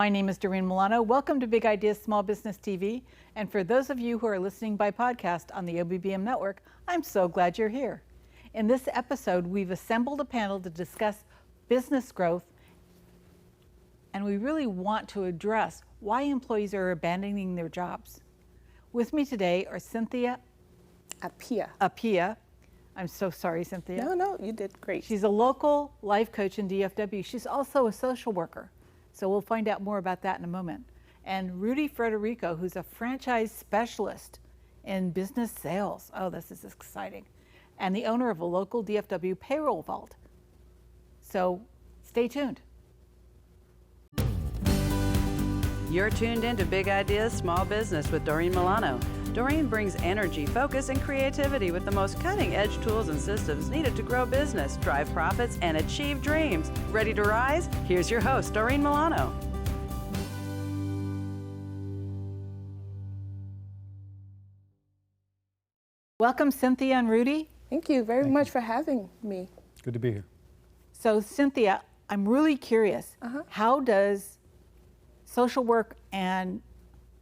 My name is Doreen Milano. Welcome to Big Ideas Small Business TV. And for those of you who are listening by podcast on the OBBM Network, I'm so glad you're here. In this episode, we've assembled a panel to discuss business growth, and we really want to address why employees are abandoning their jobs. With me today are Cynthia Appiah. I'm so sorry, Cynthia. No, you did great. She's a local life coach in DFW. She's also a social worker. So we'll find out more about that in a moment. And Rudy Frederico, who's a franchise specialist in business sales. Oh, this is exciting. And the owner of a local DFW payroll vault. So stay tuned. You're tuned into Big Ideas Small Business with Doreen Milano. Doreen brings energy, focus, and creativity with the most cutting-edge tools and systems needed to grow business, drive profits, and achieve dreams. Ready to rise? Here's your host, Doreen Milano. Welcome, Cynthia and Rudy. Thank you very much for having me. Good to be here. So Cynthia, I'm really curious. How does social work and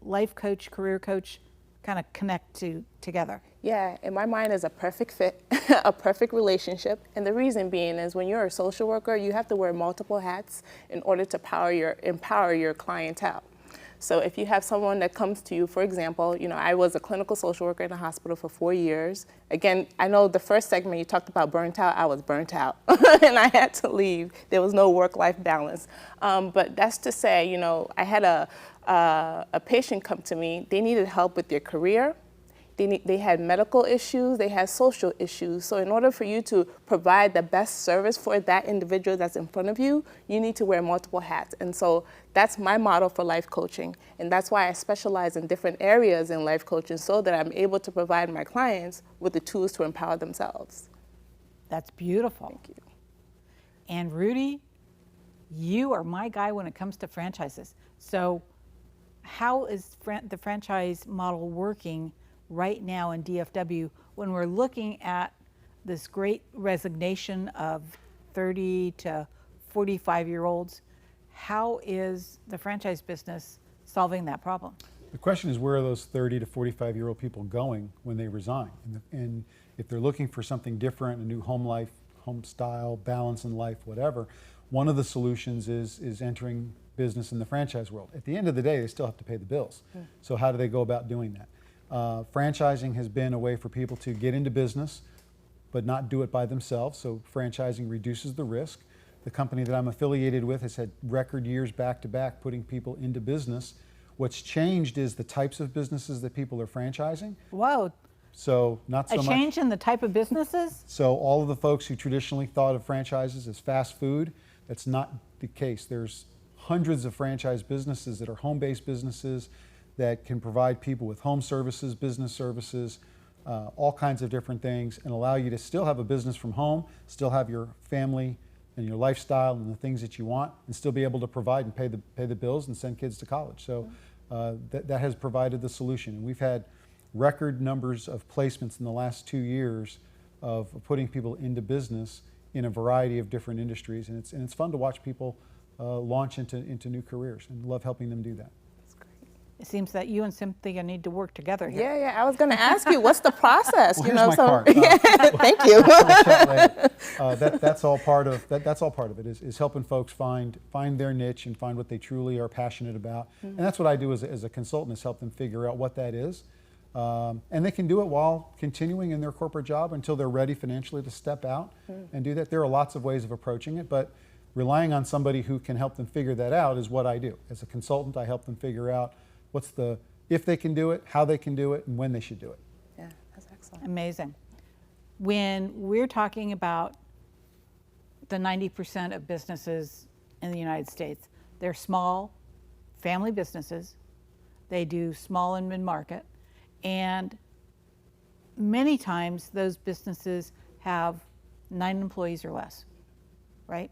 life coach, career coach kind of connect together? Yeah, in my mind is a perfect fit, a perfect relationship. And the reason being is when you're a social worker, you have to wear multiple hats in order to empower your clientele. So if you have someone that comes to you, for example, I was a clinical social worker in a hospital for 4 years. Again, I know the first segment you talked about burnt out, I was burnt out and I had to leave. There was no work-life balance. But that's to say, I had a patient come to me. They needed help with their career. They had medical issues, they had social issues. So in order for you to provide the best service for that individual that's in front of you, you need to wear multiple hats. And so that's my model for life coaching. And that's why I specialize in different areas in life coaching so that I'm able to provide my clients with the tools to empower themselves. That's beautiful. Thank you. And Rudy, you are my guy when it comes to franchises. So how is the franchise model working right now in DFW when we're looking at this great resignation of 30 to 45-year-olds? How is the franchise business solving that problem? The question is, where are those 30 to 45-year-old people going when they resign? And if they're looking for something different, a new home life, home style, balance in life, whatever, one of the solutions is entering business in the franchise world. At the end of the day, they still have to pay the bills. So how do they go about doing that? Franchising has been a way for people to get into business, but not do it by themselves. So franchising reduces the risk. The company that I'm affiliated with has had record years back to back putting people into business. What's changed is the types of businesses that people are franchising. Whoa. So not so much. A change in the type of businesses? So all of the folks who traditionally thought of franchises as fast food, that's not the case. There's hundreds of franchise businesses that are home-based businesses that can provide people with home services, business services, all kinds of different things, and allow you to still have a business from home, still have your family and your lifestyle and the things that you want, and still be able to provide and pay the bills and send kids to college. So that has provided the solution. And we've had record numbers of placements in the last 2 years of putting people into business in a variety of different industries, and it's fun to watch people launch into new careers, and love helping them do that. It seems that you and Cynthia need to work together here. Yeah, I was going to ask you, what's the process? Well, here's my card. Thank you. That's all part of that's all part of it is helping folks find their niche and find what they truly are passionate about. And that's what I do as a consultant, is help them figure out what that is. And they can do it while continuing in their corporate job until they're ready financially to step out and do that. There are lots of ways of approaching it, but relying on somebody who can help them figure that out is what I do. As a consultant, I help them figure out if they can do it, how they can do it, and when they should do it. Yeah, that's excellent. Amazing. When we're talking about the 90% of businesses in the United States, they're small family businesses. They do small and mid-market. And many times those businesses have 9 employees or less, right?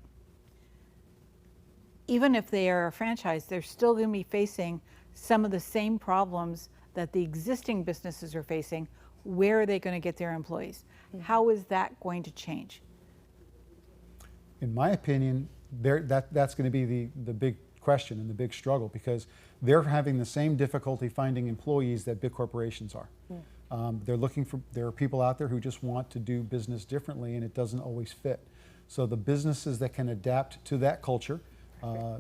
Even if they are a franchise, they're still going to be facing some of the same problems that the existing businesses are facing. Where are they going to get their employees? How is that going to change? In my opinion, that's going to be the big question and the big struggle, because they're having the same difficulty finding employees that big corporations are. There are people out there who just want to do business differently, and it doesn't always fit. So the businesses that can adapt to that culture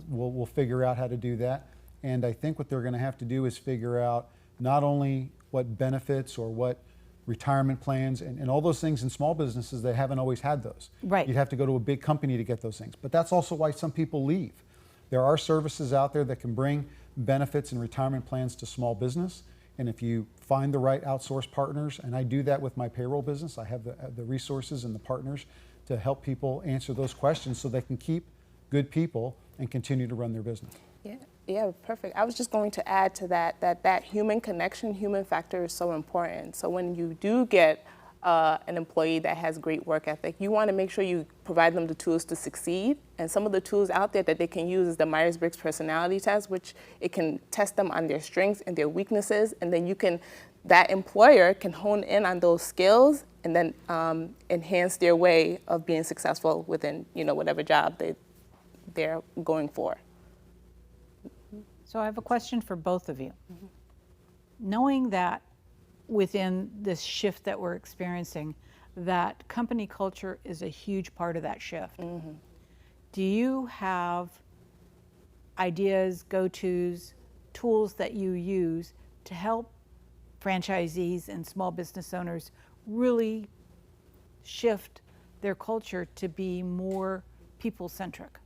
will figure out how to do that. And I think what they're going to have to do is figure out not only what benefits or what retirement plans and all those things in small businesses. They haven't always had those. Right. You'd have to go to a big company to get those things. But that's also why some people leave. There are services out there that can bring benefits and retirement plans to small business. And if you find the right outsourced partners, and I do that with my payroll business, I have the resources and the partners to help people answer those questions so they can keep good people and continue to run their business. Yeah, perfect. I was just going to add to that human connection, human factor is so important. So when you do get an employee that has great work ethic, you want to make sure you provide them the tools to succeed. And some of the tools out there that they can use is the Myers-Briggs personality test, which it can test them on their strengths and their weaknesses. And then that employer can hone in on those skills and then enhance their way of being successful within, whatever job they're going for. So I have a question for both of you. Knowing that within this shift that we're experiencing, that company culture is a huge part of that shift. Do you have ideas, go-tos, tools that you use to help franchisees and small business owners really shift their culture to be more people-centric?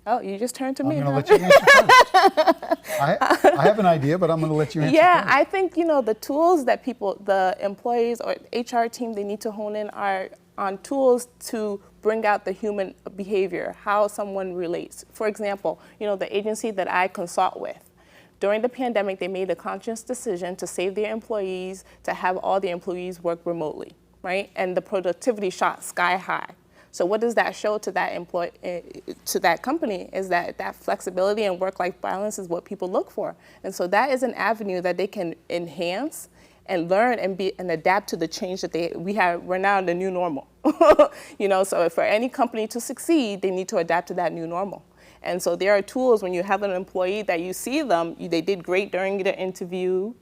Oh, you just turned to me. I'm going to let you answer first. I have an idea, but I'm going to let you answer first. I think, the tools that the employees or HR team, they need to hone in are on tools to bring out the human behavior, how someone relates. For example, the agency that I consult with, during the pandemic, they made a conscious decision to save their employees, to have all the employees work remotely, right? And the productivity shot sky high. So what does that show to that company is that flexibility and work-life balance is what people look for. And so that is an avenue that they can enhance and learn and adapt to the change that we're now in the new normal. So for any company to succeed, they need to adapt to that new normal. And so there are tools when you have an employee that you see them, they did great during the interview,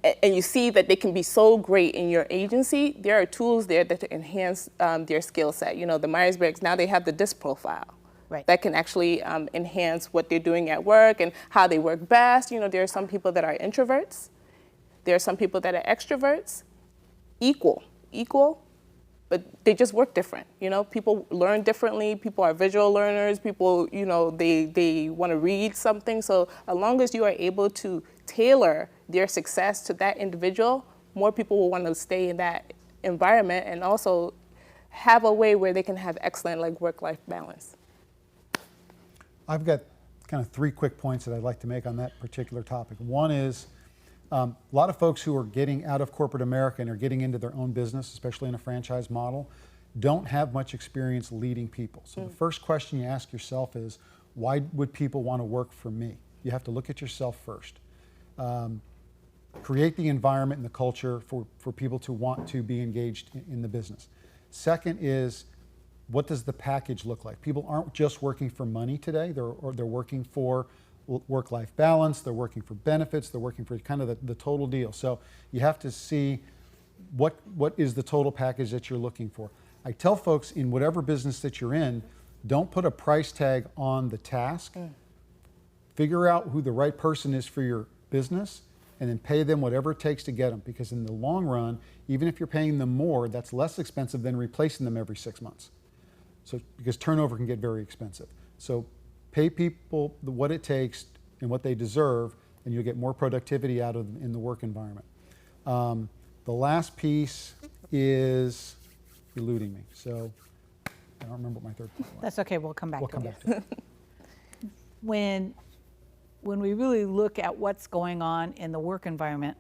and you see that they can be so great in your agency. There are tools there that enhance their skill set. The Myers-Briggs, now they have the DISC profile. Right. That can actually enhance what they're doing at work and how they work best. There are some people that are introverts. There are some people that are extroverts. Equal, but they just work different. People learn differently. People are visual learners. People, they want to read something. So as long as you are able to tailor their success to that individual, more people will want to stay in that environment and also have a way where they can have excellent work-life balance. I've got kind of 3 quick points that I'd like to make on that particular topic. One is a lot of folks who are getting out of corporate America and are getting into their own business, especially in a franchise model, don't have much experience leading people. So the first question you ask yourself is, why would people want to work for me? You have to look at yourself first. Create the environment and the culture for people to want to be engaged in the business. Second is, what does the package look like? People aren't just working for money today. They're working for work-life balance. They're working for benefits. They're working for kind of the total deal. So you have to see what is the total package that you're looking for. I tell folks, in whatever business that you're in, don't put a price tag on the task. Figure out who the right person is for your business and then pay them whatever it takes to get them. Because in the long run, even if you're paying them more, that's less expensive than replacing them every 6 months. So, because turnover can get very expensive. So pay people what it takes and what they deserve, and you'll get more productivity out of them in the work environment. The last piece is eluding me. So I don't remember what my third point was. That's okay, we'll come back to it. to it. When we really look at what's going on in the work environment,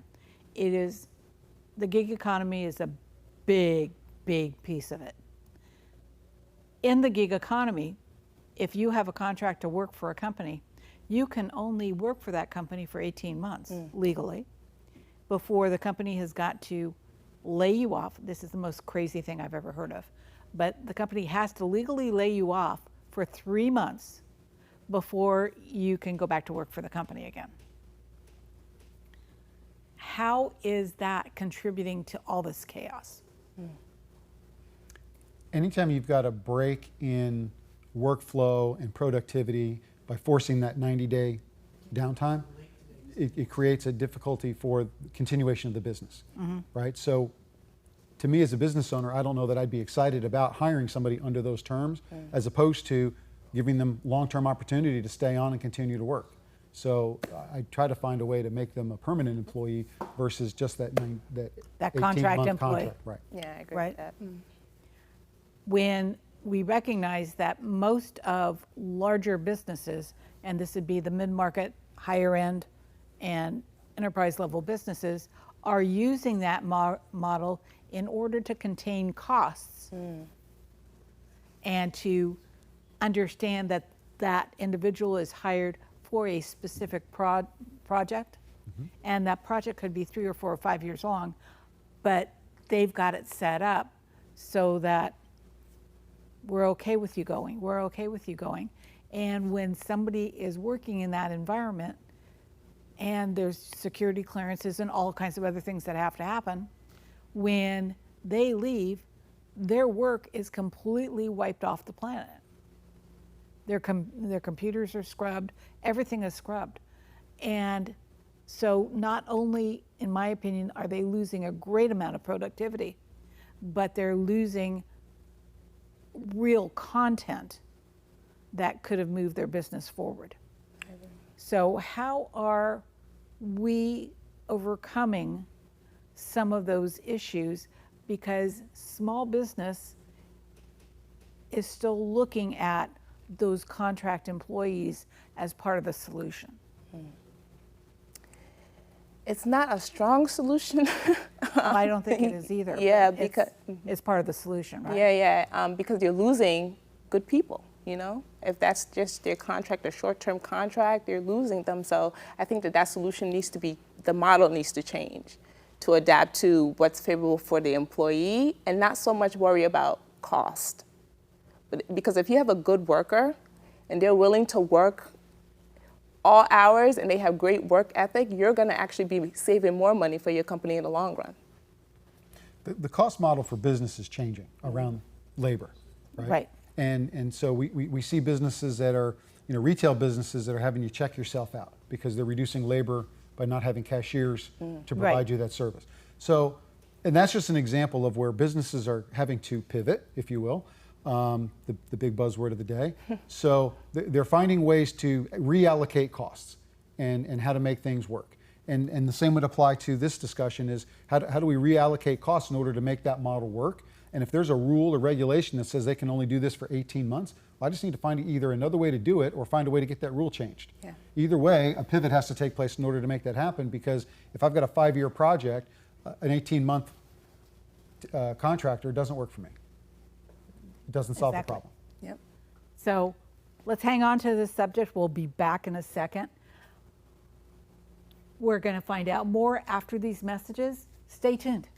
the gig economy is a big, big piece of it. In the gig economy, if you have a contract to work for a company, you can only work for that company for 18 months legally before the company has got to lay you off. This is the most crazy thing I've ever heard of. But the company has to legally lay you off for 3 months before you can go back to work for the company again. How is that contributing to all this chaos? Anytime you've got a break in workflow and productivity by forcing that 90-day downtime, it creates a difficulty for continuation of the business, right? So to me as a business owner, I don't know that I'd be excited about hiring somebody under those terms as opposed to giving them long-term opportunity to stay on and continue to work. So I try to find a way to make them a permanent employee versus just that contract 18-month employee. contract. Right. Yeah, I agree Right. with that. When we recognize that most of larger businesses, and this would be the mid-market, higher end, and enterprise level businesses, are using that model in order to contain costs and to understand that that individual is hired for a specific project, and that project could be 3 or 4 or 5 years long, but they've got it set up so that we're okay with you going, we're okay with you going. And when somebody is working in that environment and there's security clearances and all kinds of other things that have to happen, when they leave, their work is completely wiped off the planet. Their computers are scrubbed, everything is scrubbed. And so not only, in my opinion, are they losing a great amount of productivity, but they're losing real content that could have moved their business forward. So how are we overcoming some of those issues? Because small business is still looking at those contract employees as part of the solution. It's not a strong solution. I don't think it is either. Yeah, but because it's part of the solution, right? Yeah. Because you're losing good people. You know, if that's just their contract, a short-term contract, you're losing them. So I think that solution needs to be, the model needs to change to adapt to what's favorable for the employee and not so much worry about cost. But because if you have a good worker and they're willing to work all hours and they have great work ethic, you're going to actually be saving more money for your company in the long run. The cost model for business is changing around labor, right? Right. And so we see businesses that are, retail businesses that are having you check yourself out because they're reducing labor by not having cashiers to provide you that service. So, and that's just an example of where businesses are having to pivot, if you will, the big buzzword of the day. So they're finding ways to reallocate costs and how to make things work. And the same would apply to this discussion is how do we reallocate costs in order to make that model work? And if there's a rule or regulation that says they can only do this for 18 months, well, I just need to find either another way to do it or find a way to get that rule changed. Yeah. Either way, a pivot has to take place in order to make that happen, because if I've got a 5-year project, an 18-month contractor doesn't work for me. It doesn't solve the problem. Yep. So let's hang on to this subject. We'll be back in a second. We're going to find out more after these messages. Stay tuned.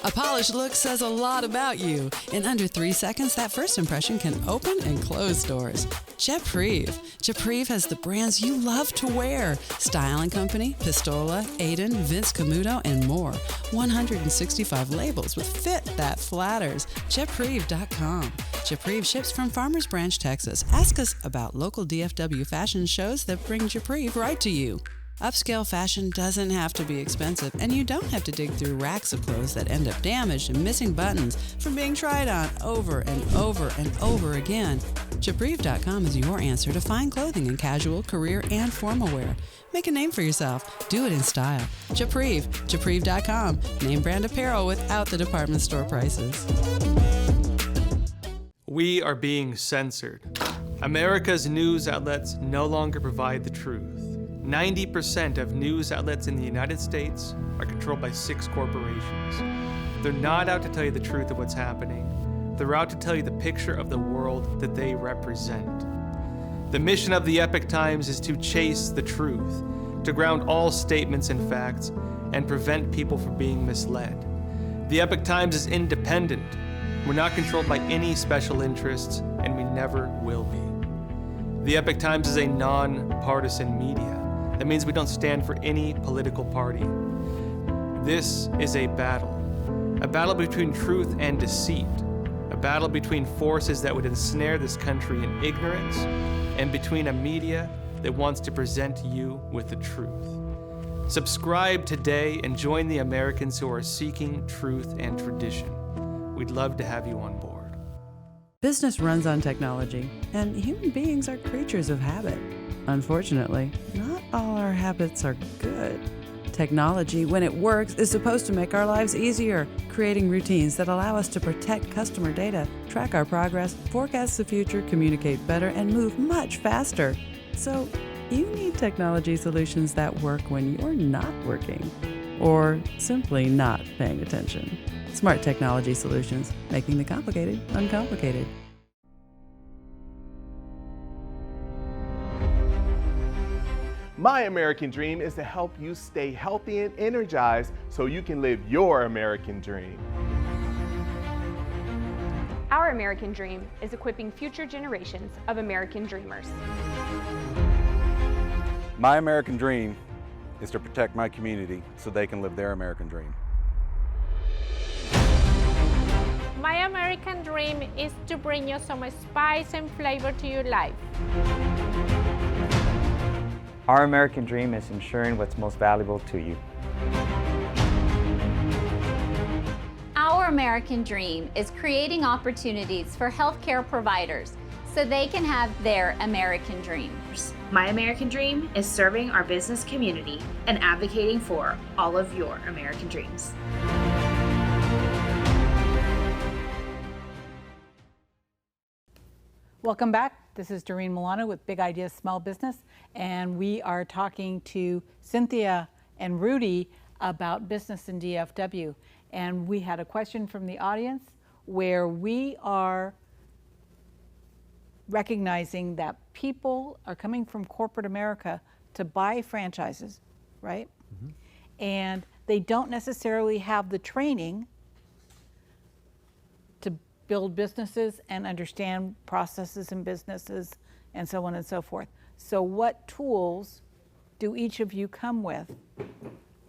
A polished look says a lot about you. In under 3 seconds, that first impression can open and close doors. Japrive has the brands you love to wear. Style & Company, Pistola, Aiden, Vince Camuto, and more. 165 labels with fit that flatters. Japrive.com. Japrive ships from Farmers Branch, Texas. Ask us about local DFW fashion shows that bring Japrive right to you. Upscale fashion doesn't have to be expensive, and you don't have to dig through racks of clothes that end up damaged and missing buttons from being tried on over and over and over again. Japrive.com is your answer to fine clothing in casual, career, and formal wear. Make a name for yourself. Do it in style. Japrive. Japrive.com. Name brand apparel without the department store prices. We are being censored. America's news outlets no longer provide the truth. 90% of news outlets in the United States are controlled by 6 corporations. They're not out to tell you the truth of what's happening. They're out to tell you the picture of the world that they represent. The mission of the Epoch Times is to chase the truth, to ground all statements in facts, and prevent people from being misled. The Epoch Times is independent. We're not controlled by any special interests, and we never will be. The Epoch Times is a non-partisan media. That means we don't stand for any political party. This is a battle between truth and deceit, a battle between forces that would ensnare this country in ignorance, and between a media that wants to present you with the truth. Subscribe today and join the Americans who are seeking truth and tradition. We'd love to have you on board. Business runs on technology, and human beings are creatures of habit. Unfortunately, not all our habits are good. Technology, when it works, is supposed to make our lives easier, creating routines that allow us to protect customer data, track our progress, forecast the future, communicate better, and move much faster. So, you need technology solutions that work when you're not working, or simply not paying attention. Smart technology solutions, making the complicated uncomplicated. My American dream is to help you stay healthy and energized so you can live your American dream. Our American dream is equipping future generations of American dreamers. My American dream is to protect my community so they can live their American dream. My American dream is to bring you some spice and flavor to your life. Our American dream is ensuring what's most valuable to you. Our American dream is creating opportunities for healthcare providers so they can have their American dreams. My American dream is serving our business community and advocating for all of your American dreams. Welcome back. This is Doreen Milano with Big Ideas Small Business, and we are talking to Cynthia and Rudy about business in DFW. And we had a question from the audience where we are recognizing that people are coming from corporate America to buy franchises, right? Mm-hmm. And they don't necessarily have the training to build businesses and understand processes in businesses and so on and so forth. So what tools do each of you come with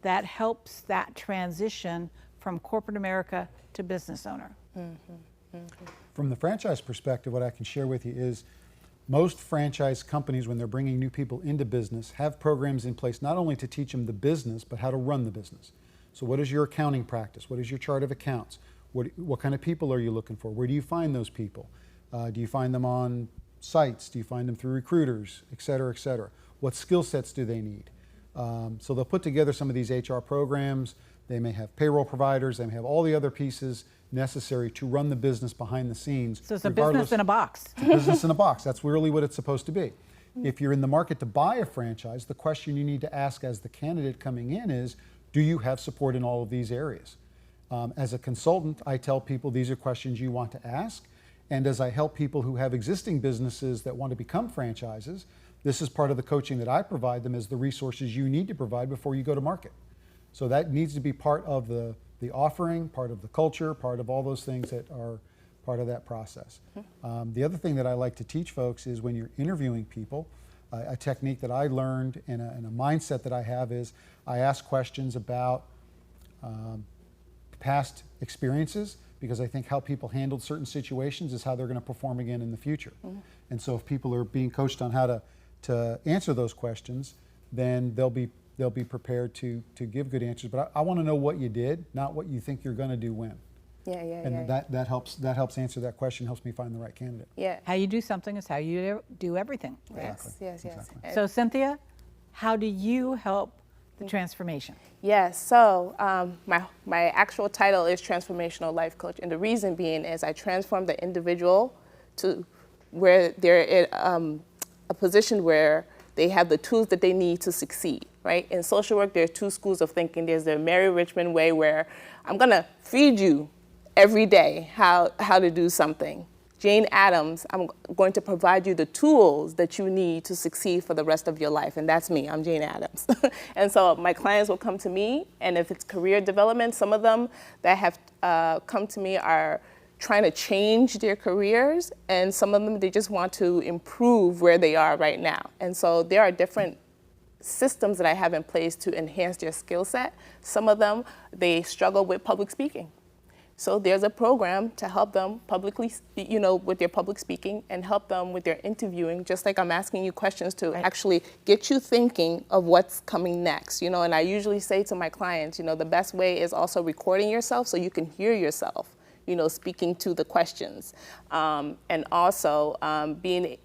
that helps that transition from corporate America to business owner? Mm-hmm. Mm-hmm. From the franchise perspective, what I can share with you is most franchise companies, when they're bringing new people into business, have programs in place not only to teach them the business, but how to run the business. So what is your accounting practice? What is your chart of accounts? What kind of people are you looking for? Where do you find those people? Do you find them on sites? Do you find them through recruiters, et cetera, et cetera? What skill sets do they need? So they'll put together some of these HR programs. They may have payroll providers. They may have all the other pieces necessary to run the business behind the scenes. So it's a business in a box. It's a business in a box. That's really what it's supposed to be. If you're in the market to buy a franchise, the question you need to ask as the candidate coming in is, do you have support in all of these areas? As a consultant, I tell people these are questions you want to ask. And as I help people who have existing businesses that want to become franchises, this is part of the coaching that I provide them as the resources you need to provide before you go to market. So that needs to be part of the offering, part of the culture, part of all those things that are part of that process. The other thing that I like to teach folks is when you're interviewing people, a technique that I learned and a mindset that I have is I ask questions about past experiences, because I think how people handled certain situations is how they're going to perform again in the future. And so if people are being coached on how to answer those questions, then they'll be prepared to give good answers. But I want to know what you did, not what you think you're going to do when. That helps answer that question, helps me find the right candidate. Yeah. How you do something is how you do everything. Yes, yes, yes. Exactly. So Cynthia, how do you help the transformation? Yes, so my actual title is Transformational Life Coach, and the reason being is I transform the individual to where they're in a position where they have the tools that they need to succeed, right? In social work, there are two schools of thinking. There's the Mary Richmond way, where I'm gonna feed you every day how to do something. Jane Addams, I'm going to provide you the tools that you need to succeed for the rest of your life. And that's me, I'm Jane Addams. And so my clients will come to me, and if it's career development, some of them that have come to me are trying to change their careers, and some of them, they just want to improve where they are right now. And so there are different systems that I have in place to enhance their skill set. Some of them, they struggle with public speaking. So there's a program to help them publicly, with their public speaking, and help them with their interviewing, just like I'm asking you questions to actually get you thinking of what's coming next. And I usually say to my clients, the best way is also recording yourself so you can hear yourself, speaking to the questions. And also being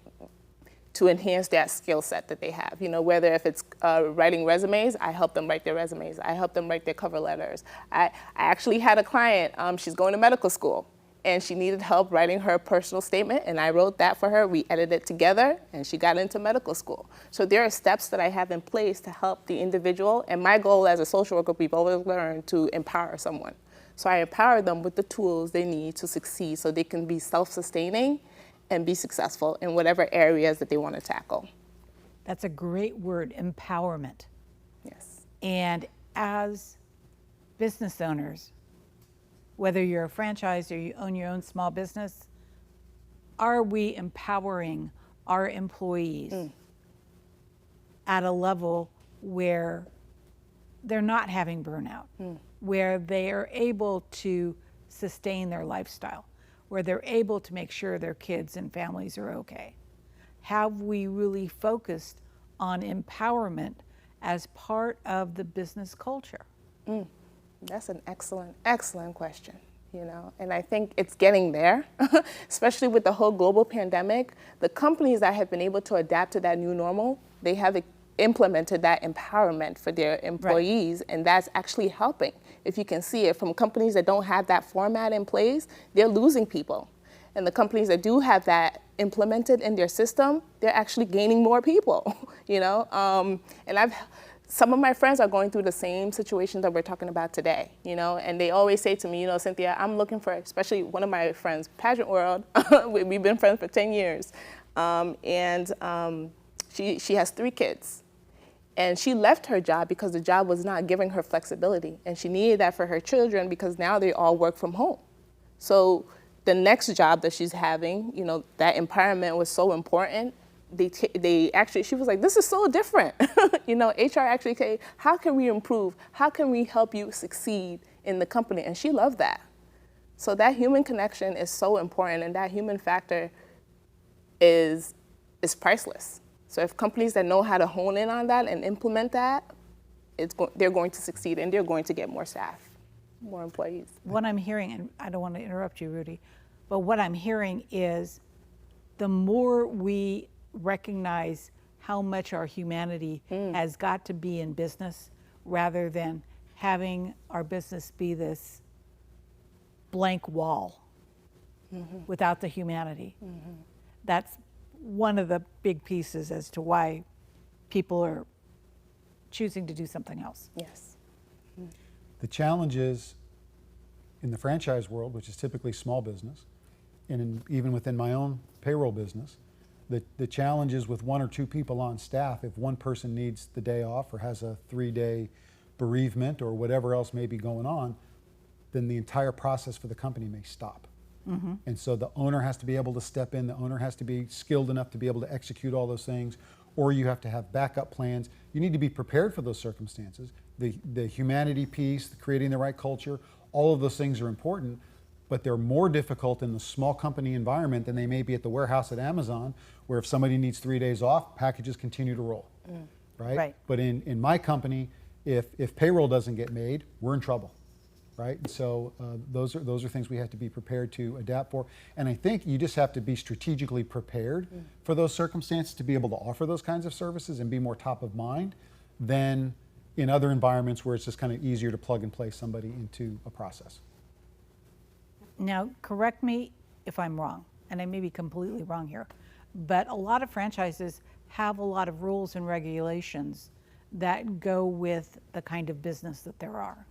to enhance that skill set that they have. Whether if it's writing resumes, I help them write their resumes. I help them write their cover letters. I actually had a client, she's going to medical school, and she needed help writing her personal statement, and I wrote that for her. We edited it together, and she got into medical school. So there are steps that I have in place to help the individual, and my goal as a social worker, we've always learned to empower someone. So I empower them with the tools they need to succeed so they can be self-sustaining and be successful in whatever areas that they want to tackle. That's a great word, empowerment. Yes. And as business owners, whether you're a franchise or you own your own small business, are we empowering our employees at a level where they're not having burnout, where they are able to sustain their lifestyle, where they're able to make sure their kids and families are okay? Have we really focused on empowerment as part of the business culture? That's an excellent, excellent question. And I think it's getting there, especially with the whole global pandemic. The companies that have been able to adapt to that new normal, they have implemented that empowerment for their employees, and that's actually helping. If you can see it from companies that don't have that format in place, they're losing people. And the companies that do have that implemented in their system, they're actually gaining more people, And some of my friends are going through the same situations that we're talking about today, and they always say to me, Cynthia, I'm looking for, especially one of my friends, Pageant World, we've been friends for 10 years, she has 3 kids. And she left her job because the job was not giving her flexibility. And she needed that for her children because now they all work from home. So the next job that she's having, that empowerment was so important. She was like, this is so different. HR actually said, how can we improve? How can we help you succeed in the company? And she loved that. So that human connection is so important, and that human factor is priceless. So if companies that know how to hone in on that and implement that, they're going to succeed, and they're going to get more staff, more employees. What I'm hearing, and I don't want to interrupt you, Rudy, but what I'm hearing is the more we recognize how much our humanity has got to be in business, rather than having our business be this blank wall without the humanity. That's one of the big pieces as to why people are choosing to do something else. Yes. The challenge is in the franchise world, which is typically small business, and even within my own payroll business, the challenge is with 1 or 2 people on staff. If one person needs the day off or has a 3-day bereavement or whatever else may be going on, then the entire process for the company may stop. And so the owner has to be able to step in, the owner has to be skilled enough to be able to execute all those things, or you have to have backup plans. You need to be prepared for those circumstances. The humanity piece, creating the right culture, all of those things are important, but they're more difficult in the small company environment than they may be at the warehouse at Amazon, where if somebody needs 3 days off, packages continue to roll, right? But in my company, if payroll doesn't get made, we're in trouble. Right, and so those are things we have to be prepared to adapt for, and I think you just have to be strategically prepared for those circumstances to be able to offer those kinds of services and be more top of mind than in other environments where it's just kind of easier to plug and play somebody into a process. Now, correct me if I'm wrong, and I may be completely wrong here, but a lot of franchises have a lot of rules and regulations that go with the kind of business that there are.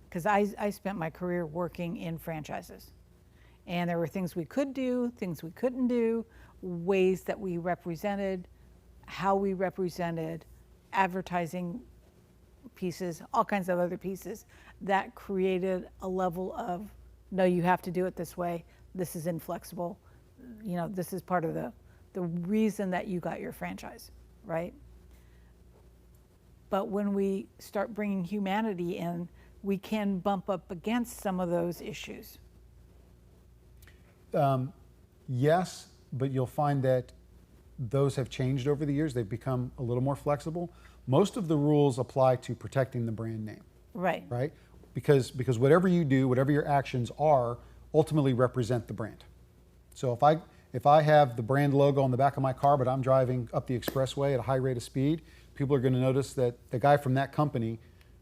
Because I spent my career working in franchises. And there were things we could do, things we couldn't do, ways that we represented, how we represented, advertising pieces, all kinds of other pieces that created a level of, no, you have to do it this way. This is inflexible. You know, this is part of the reason that you got your franchise, right? But when we start bringing humanity in, we can bump up against some of those issues. Yes, but you'll find that those have changed over the years. They've become a little more flexible. Most of the rules apply to protecting the brand name. Right. Right? Because whatever you do, whatever your actions are, ultimately represent the brand. So if I have the brand logo on the back of my car, but I'm driving up the expressway at a high rate of speed, people are going to notice that the guy from that company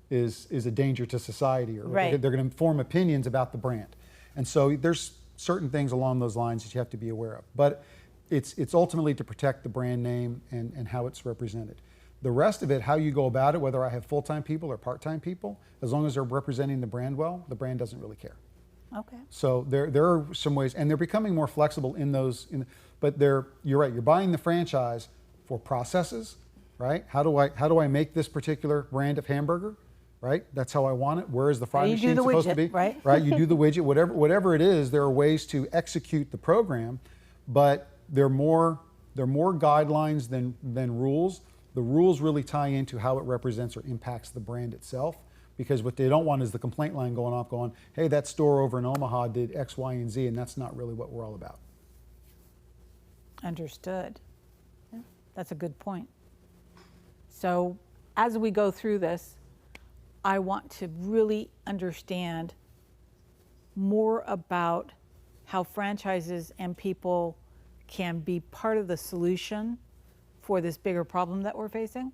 is a danger to society, or right. They're going to form opinions about the brand. And so there's certain things along those lines that you have to be aware of. But it's ultimately to protect the brand name and how it's represented. The rest of it, how you go about it, whether I have full-time people or part-time people, as long as they're representing the brand well, the brand doesn't really care. Okay. So there are some ways, and they're becoming more flexible in those. But you're right. You're buying the franchise for processes, right? How do I make this particular brand of hamburger, right? That's how I want it. Where is the fry machine supposed to be? Right. Right. You do the widget. Whatever it is, there are ways to execute the program, but there are more guidelines than rules. The rules really tie into how it represents or impacts the brand itself, because what they don't want is the complaint line going off going, hey, that store over in Omaha did X, Y, and Z, and that's not really what we're all about. Understood. Yeah, that's a good point. So as we go through this, I want to really understand more about how franchises and people can be part of the solution for this bigger problem that we're facing,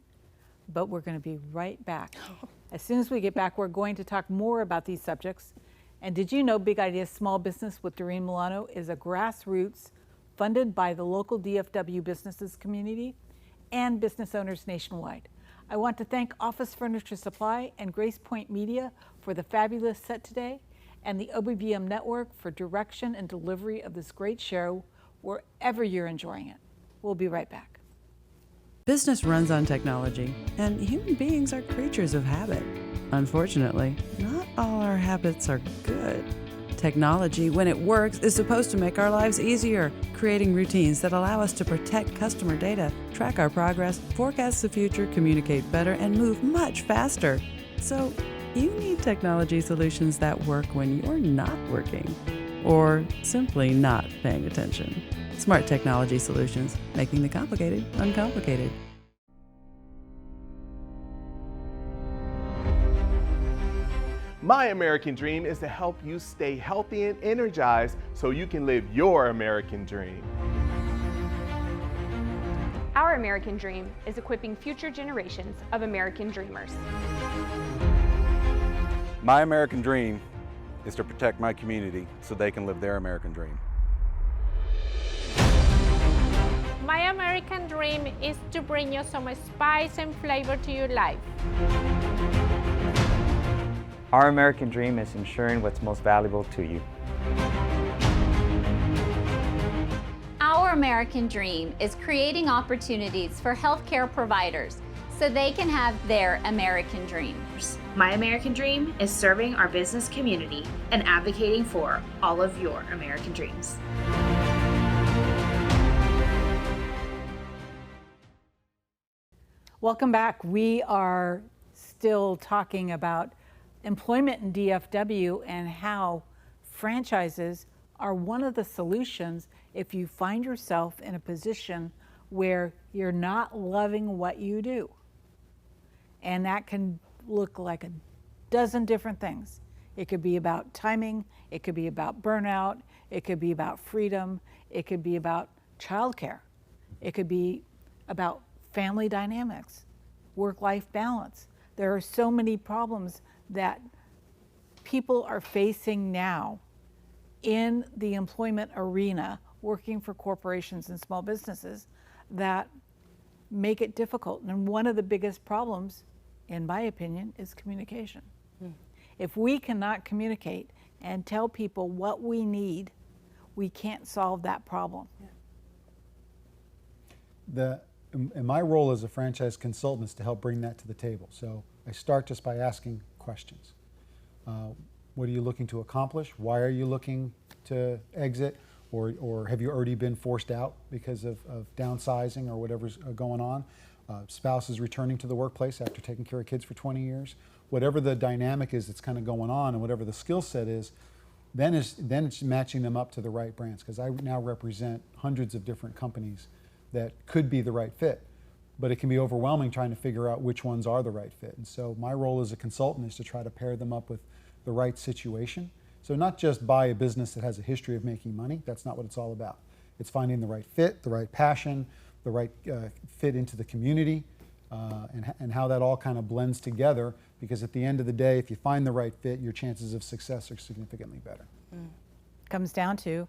but we're going to be right back. As soon as we get back, we're going to talk more about these subjects. And did you know Big Ideas Small Business with Doreen Milano is a grassroots funded by the local DFW businesses community and business owners nationwide. I want to thank Office Furniture Supply and Grace Point Media for the fabulous set today, and the OBBM Network for direction and delivery of this great show wherever you're enjoying it. We'll be right back. Business runs on technology, and human beings are creatures of habit. Unfortunately, not all our habits are good. Technology, when it works, is supposed to make our lives easier, creating routines that allow us to protect customer data, track our progress, forecast the future, communicate better, and move much faster. So, you need technology solutions that work when you're not working, or simply not paying attention. Smart technology solutions, making the complicated uncomplicated. My American dream is to help you stay healthy and energized so you can live your American dream. Our American dream is equipping future generations of American dreamers. My American dream is to protect my community so they can live their American dream. My American dream is to bring you some spice and flavor to your life. Our American dream is ensuring what's most valuable to you. Our American dream is creating opportunities for healthcare providers so they can have their American dream. My American dream is serving our business community and advocating for all of your American dreams. Welcome back. We are still talking about employment in DFW and how franchises are one of the solutions if you find yourself in a position where you're not loving what you do. And that can look like a dozen different things. It could be about timing, it could be about burnout, it could be about freedom, it could be about childcare, it could be about family dynamics, work-life balance. There are so many problems that people are facing now in the employment arena, working for corporations and small businesses, that make it difficult. And one of the biggest problems, in my opinion, is communication. If we cannot communicate and tell people what we need we can't solve that problem. And my role as a franchise consultant is to help bring that to the table. So I start just by asking questions. What are you looking to accomplish? Why are you looking to exit? Or have you already been forced out because of downsizing or whatever's going on? Spouse is returning to the workplace after taking care of kids for 20 years. Whatever the dynamic is that's kind of going on and whatever the skill set is, then it's matching them up to the right brands, because I now represent hundreds of different companies that could be the right fit, but it can be overwhelming trying to figure out which ones are the right fit. And so my role as a consultant is to try to pair them up with the right situation. So not just buy a business that has a history of making money. That's not what it's all about. It's finding the right fit, the right passion, the right fit into the community, and how that all kind of blends together, because at the end of the day, if you find the right fit, your chances of success are significantly better. Comes down to,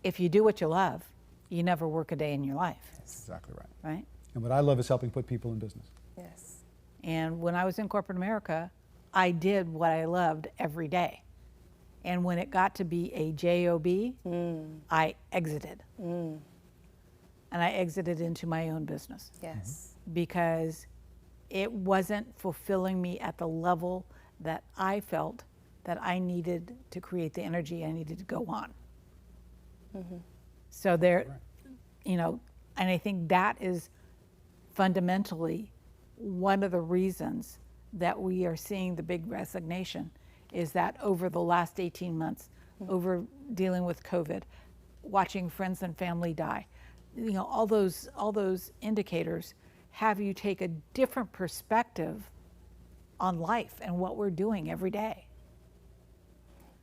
if you do what you love, you never work a day in your life. That's exactly right. Right? And what I love is helping put people in business. Yes. And when I was in corporate America, I did what I loved every day. And when it got to be a job, I exited. And I exited into my own business. Yes. Because it wasn't fulfilling me at the level that I felt that I needed to create the energy I needed to go on. So there, you know, and I think that is fundamentally one of the reasons that we are seeing the big resignation, is that over the last 18 months, over dealing with COVID, watching friends and family die, you know, all those indicators have you take a different perspective on life and what we're doing every day.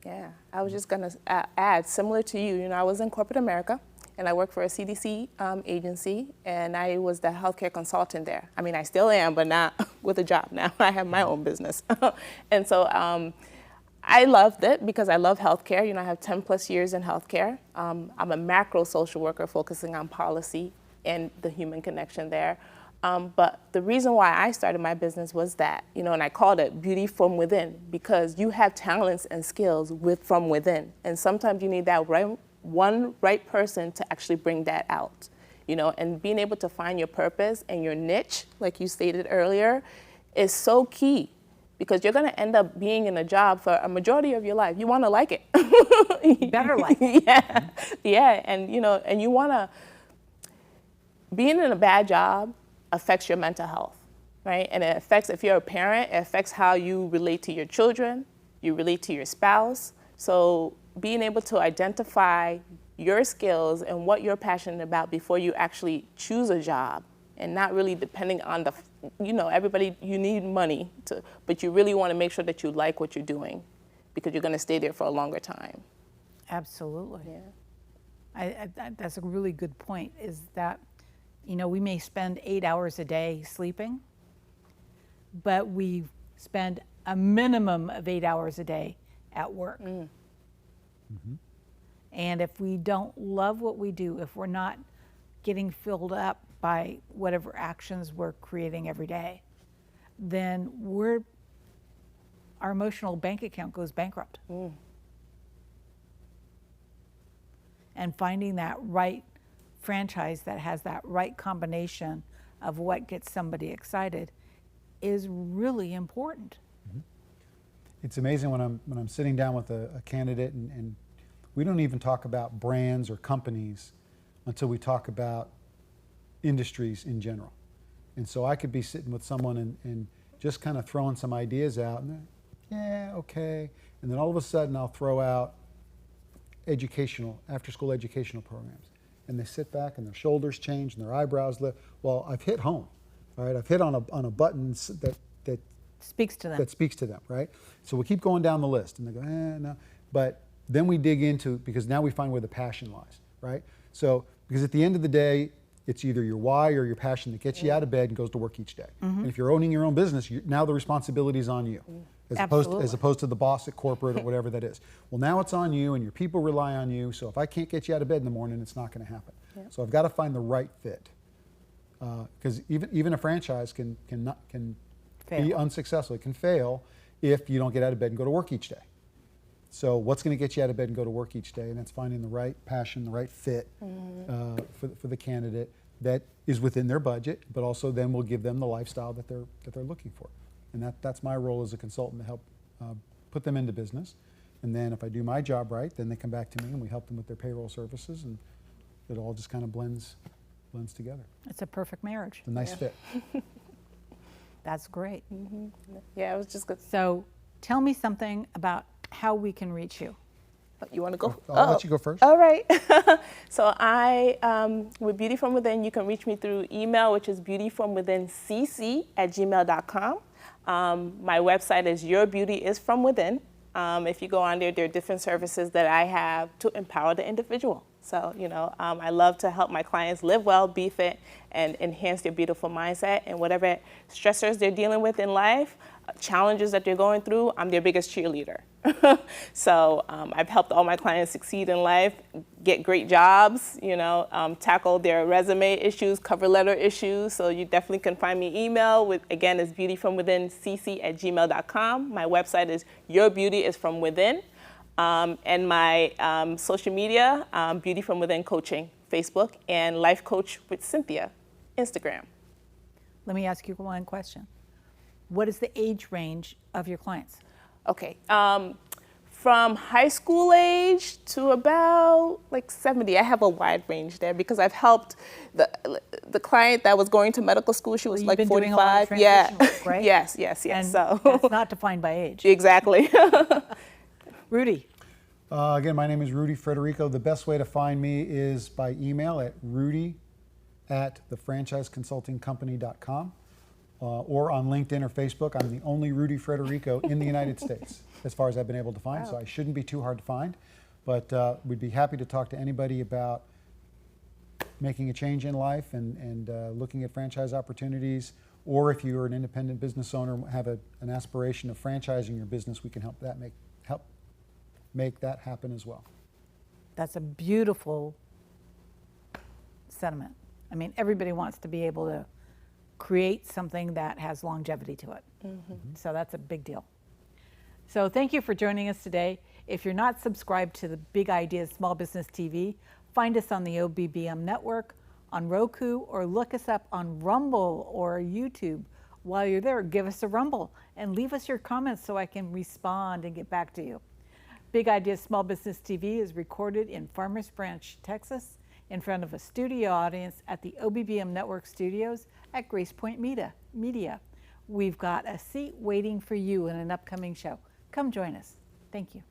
Yeah, I was just gonna add, similar to you, I was in corporate America and I worked for a CDC agency, and I was the healthcare consultant there. I mean, I still am, but not with a job now. I have my own business. And so I loved it because I love healthcare. I have 10 plus years in healthcare. I'm a macro social worker focusing on policy and the human connection there. But the reason why I started my business was that, and I called it beauty from within, because you have talents and skills from within. And sometimes you need that right person to actually bring that out, and being able to find your purpose and your niche, like you stated earlier, is so key, because you're going to end up being in a job for a majority of your life. You want to like it. Better like it. Yeah. Yeah. And, and you want to, being in a bad job affects your mental health, right? And it affects, if you're a parent, it affects how you relate to your children, you relate to your spouse. So being able to identify your skills and what you're passionate about before you actually choose a job, and not really depending on the, everybody, you need money but you really want to make sure that you like what you're doing, because you're going to stay there for a longer time. Absolutely. Yeah. That's a really good point, is that, we may spend 8 hours a day sleeping, but we spend a minimum of 8 hours a day at work. And if we don't love what we do, if we're not getting filled up by whatever actions we're creating every day, then our emotional bank account goes bankrupt. And finding that right franchise that has that right combination of what gets somebody excited is really important. It's amazing when I'm sitting down with a candidate, and we don't even talk about brands or companies until we talk about industries in general. And so I could be sitting with someone and just kind of throwing some ideas out, and yeah, okay. And then all of a sudden I'll throw out after-school educational programs. And they sit back and their shoulders change and their eyebrows lift. Well, I've hit home, all right? I've hit on a button that speaks to them. That speaks to them, right? So we keep going down the list, and they go, no. But then we dig into, because now we find where the passion lies, right? So, because at the end of the day, it's either your why or your passion that gets you out of bed and goes to work each day. And if you're owning your own business, now the responsibility is on you, as opposed to the boss at corporate or whatever that is. Well, now it's on you, and your people rely on you. So if I can't get you out of bed in the morning, it's not going to happen. So I've got to find the right fit, because even a franchise can be unsuccessful. It can fail if you don't get out of bed and go to work each day. So what's going to get you out of bed and go to work each day? And that's finding the right passion, the right fit for the candidate that is within their budget, but also then we'll give them the lifestyle that they're looking for. And that's my role as a consultant, to help put them into business. And then if I do my job right, then they come back to me and we help them with their payroll services, and it all just kind of blends together. It's a perfect marriage. It's a nice fit. That's great. Yeah, it was just good. So tell me something about how we can reach you. You want to go? I'll let you go first. All right. So with Beauty From Within, you can reach me through email, which is beautyfromwithincc@gmail.com. My website is Your Beauty Is From Within. If you go on there, there are different services that I have to empower the individual. So, I love to help my clients live well, be fit, and enhance their beautiful mindset. And whatever stressors they're dealing with in life, challenges that they're going through, I'm their biggest cheerleader. So I've helped all my clients succeed in life, get great jobs, tackle their resume issues, cover letter issues. So you definitely can find me email again, is beautyfromwithincc@gmail.com. My website is Your Beauty Is From Within. And my social media, Beauty From Within Coaching, Facebook, and Life Coach with Cynthia, Instagram. Let me ask you one question. What is the age range of your clients? Okay, from high school age to about 70. I have a wide range there because I've helped the client that was going to medical school. She was You've been 45. doing a lot of Yeah. work, right? Yes. And So that's not defined by age. Exactly. Rudy. Again, my name is Rudy Frederico. The best way to find me is by email at rudy@thefranchiseconsultingcompany.com. Or on LinkedIn or Facebook. I'm the only Rudy Frederico in the United States, as far as I've been able to find, so I shouldn't be too hard to find. But we'd be happy to talk to anybody about making a change in life and looking at franchise opportunities, or if you're an independent business owner and have an aspiration of franchising your business, we can help make that happen as well. That's a beautiful sentiment. I mean, everybody wants to be able to create something that has longevity to it. So that's a big deal. So thank you for joining us today. If you're not subscribed to the Big Ideas Small Business TV, find us on the OBBM Network, on Roku, or look us up on Rumble or YouTube. While you're there, give us a rumble and leave us your comments so I can respond and get back to you. Big Ideas Small Business TV is recorded in Farmers Branch, Texas, in front of a studio audience at the OBBM Network studios at Grace Point Media. We've got a seat waiting for you in an upcoming show. Come join us. Thank you.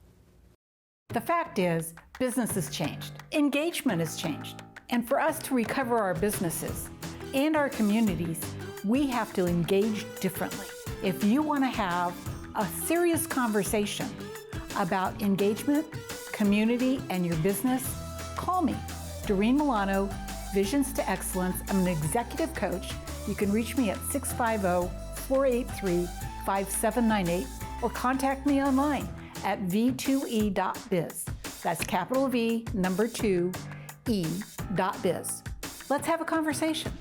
The fact is, business has changed. Engagement has changed. And for us to recover our businesses and our communities, we have to engage differently. If you want to have a serious conversation about engagement, community, and your business, call me. Doreen Milano, Visions to Excellence. I'm an executive coach. You can reach me at 650-483-5798 or contact me online at v2e.biz. That's capital V, number 2, e.biz. Let's have a conversation.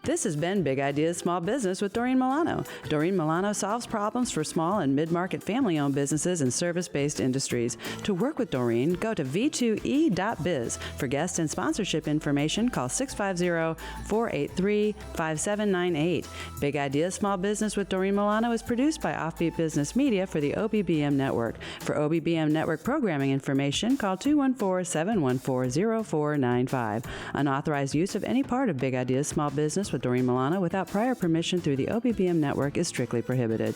This has been Big Ideas Small Business with Doreen Milano. Doreen Milano solves problems for small and mid-market family-owned businesses and service-based industries. To work with Doreen, go to v2e.biz. For guest and sponsorship information, call 650-483-5798. Big Ideas Small Business with Doreen Milano is produced by Offbeat Business Media for the OBBM Network. For OBBM Network programming information, call 214-714-0495. Unauthorized use of any part of Big Ideas Small Business with Doreen Milano without prior permission through the OBBM Network is strictly prohibited.